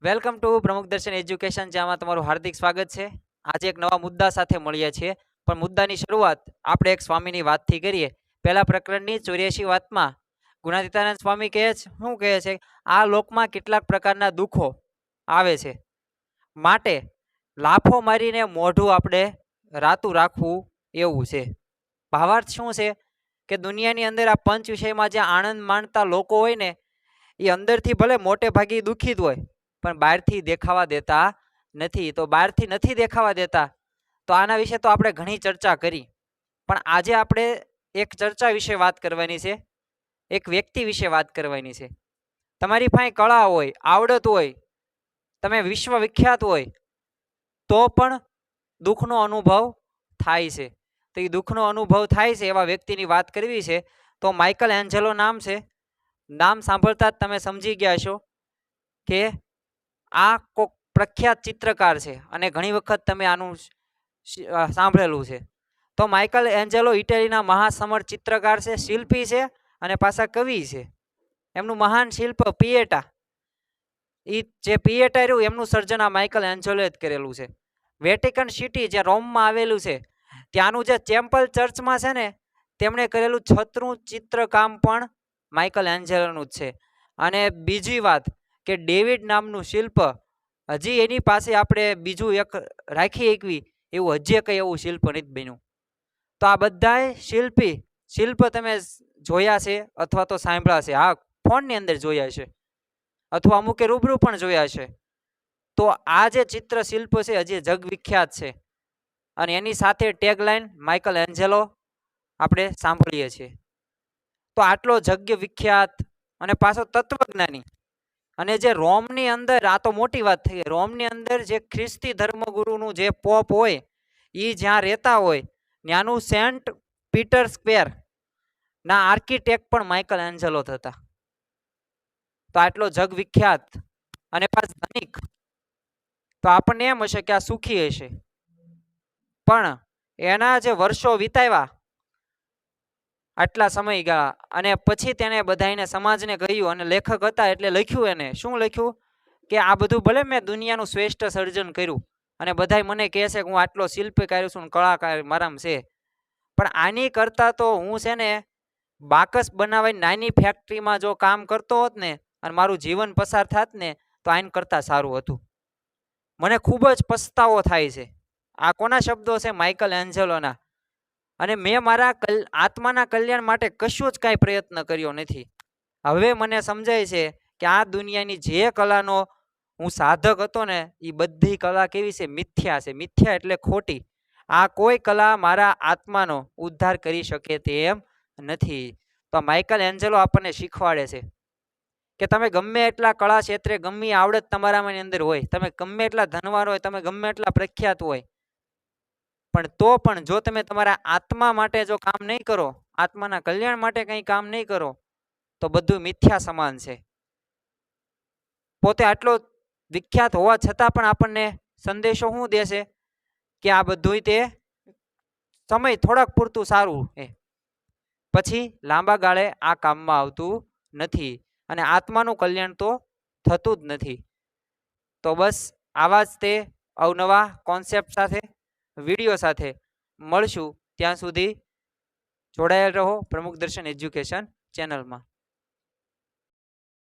Welcome to પ્રમુખ દર્શન education, જેમાં તમારું હાર્દિક સ્વાગત છે. આજે એક નવા મુદ્દા સાથે મળીએ છીએ, પણ મુદ્દાની શરૂઆત આપણે એક સ્વામીની વાતથી કરીએ. પહેલા પ્રકરણની 84 વાતમાં ગુણાતીતાનંદ સ્વામી કહે છે, શું કહે છે? આ લોકમાં કેટલાક પ્રકારના દુઃખો આવે છે, માટે લાફો મારીને મોઢું આપણે રાતું રાખવું એવું છે. ભાવાર્થ શું છે કે દુનિયાની અંદર આ પંચ વિષયમાં જે આનંદ માણતા લોકો હોય ને, એ અંદરથી ભલે મોટે ભાગે દુઃખિત હોય, પણ બહારથી દેખાવા દેતા નથી. તો બહારથી નથી દેખાવા દેતા, તો આના વિશે તો આપણે ઘણી ચર્ચા કરી, પણ આજે આપણે એક ચર્ચા વિશે વાત કરવાની છે, એક વ્યક્તિ વિશે વાત કરવાની છે. તમારી પાસે કળા હોય, આવડત હોય, તમે વિશ્વ વિખ્યાત હોય, તો પણ દુઃખનો અનુભવ થાય છે. તો એ દુઃખનો અનુભવ થાય છે એવા વ્યક્તિની વાત કરવી છે. તો માઇકલ એન્જેલો નામ છે. નામ સાંભળતા જ તમે સમજી ગયા છો કે આ કોઈક પ્રખ્યાત ચિત્રકાર છે, અને ઘણી વખત તમે આનું સાંભળેલું છે. તો માઇકલ એન્જેલો ઇટાલીના મહાસમર્થ ચિત્રકાર છે, શિલ્પી છે, અને પાછા કવિ છે. એમનું મહાન શિલ્પ પિએટા, એ જે પિએટા રહ્યું એમનું સર્જન આ માઇકલ એન્જેલોએ જ કરેલું છે. વેટિકન સિટી જે રોમમાં આવેલું છે, ત્યાંનું જે ચેમ્પલ ચર્ચમાં છે ને, તેમણે કરેલું છતનું ચિત્રકામ પણ માઇકલ એન્જેલોનું જ છે. અને બીજી વાત કે ડેવિડ નામનું શિલ્પ, હજી એની પાસે આપણે બીજું એક રાખી એકવી એવું હજી કંઈ એવું શિલ્પ નથી બન્યું. તો આ બધાય શિલ્પ તમે જોયા છે અથવા તો સાંભળ્યા છે. હા, ફોનની અંદર જોયા છે, અથવા અમુકે રૂબરૂ પણ જોયા છે. તો આ જે ચિત્ર શિલ્પ છે હજી જગ વિખ્યાત છે, અને એની સાથે ટેગલાઇન માઇકલ એન્જેલો આપણે સાંભળીએ છીએ. તો આટલો જગ વિખ્યાત અને પાછો તત્વજ્ઞાની, અને જે રોમની અંદર, આ તો મોટી વાત થઈ, રોમની અંદર જે ખ્રિસ્તી ધર્મગુરુનું જે પોપ હોય, એ જ્યાં રહેતા હોય, ત્યાંનું સેન્ટ પીટર સ્ક્વેર ના આર્કિટેક્ટ પણ માઇકલ એન્જેલો થતા. તો આટલો જગ વિખ્યાત અને પાછો ધનિક, તો આપણને એમ હશે કે આ સુખી હશે, પણ એના જે વર્ષો વિતાવ્યા આટલા સમયગાળા, અને પછી તેને બધાને સમાજને કહ્યું, અને લેખક હતા એટલે લખ્યું. એને શું લખ્યું કે આ બધું ભલે મેં દુનિયાનું શ્રેષ્ઠ સર્જન કર્યું, અને બધાય મને કહે છે કે હું આટલો શિલ્પકાર છું, કળાકાર મારામાં છે, પણ આની કરતા તો હું છે ને બાકસ બનાવીને નાની ફેક્ટરીમાં જો કામ કરતો હોત ને, અને મારું જીવન પસાર થાત ને, તો આને કરતા સારું હતું. મને ખૂબ જ પસ્તાવો થાય છે. આ કોના શબ્દો છે? માઇકલ એન્જેલોના. અને મેં મારા આત્માના કલ્યાણ માટે કશું જ કાંઈ પ્રયત્ન કર્યો નથી. હવે મને સમજાય છે કે આ દુનિયાની જે કલાનો હું સાધક હતો ને, એ બધી કલા કેવી છે? મિથ્યા છે. મિથ્યા એટલે ખોટી. આ કોઈ કલા મારા આત્માનો ઉદ્ધાર કરી શકે તેમ નથી. તો માઇકલ એન્જેલો આપણને શીખવાડે છે કે તમે ગમે એટલા કળા ક્ષેત્રે ગમે આવડત તમારામાં અંદર હોય, તમે ગમે એટલા ધનવાન હોય, તમે ગમે એટલા પ્રખ્યાત હોય, પણ તો પણ જો તમે તમારા આત્મા માટે જો કામ નહીં કરો, આત્માના કલ્યાણ માટે કંઈ કામ નહીં કરો, તો બધું મિથ્યા સમાન છે. પોતે આટલો વિખ્યાત હોવા છતાં પણ આપણને સંદેશો શું દેશે કે આ બધું તે સમય થોડાક પૂરતું સારું, પછી લાંબા ગાળે આ કામમાં આવતું નથી, અને આત્માનું કલ્યાણ તો થતું જ નથી. તો બસ આવા જ તે અવનવા કોન્સેપ્ટ સાથે, વિડીયો સાથે મળશું. ત્યાં સુધી જોડાયેલ રહો પ્રમુખ દર્શન એજ્યુકેશન ચેનલમાં.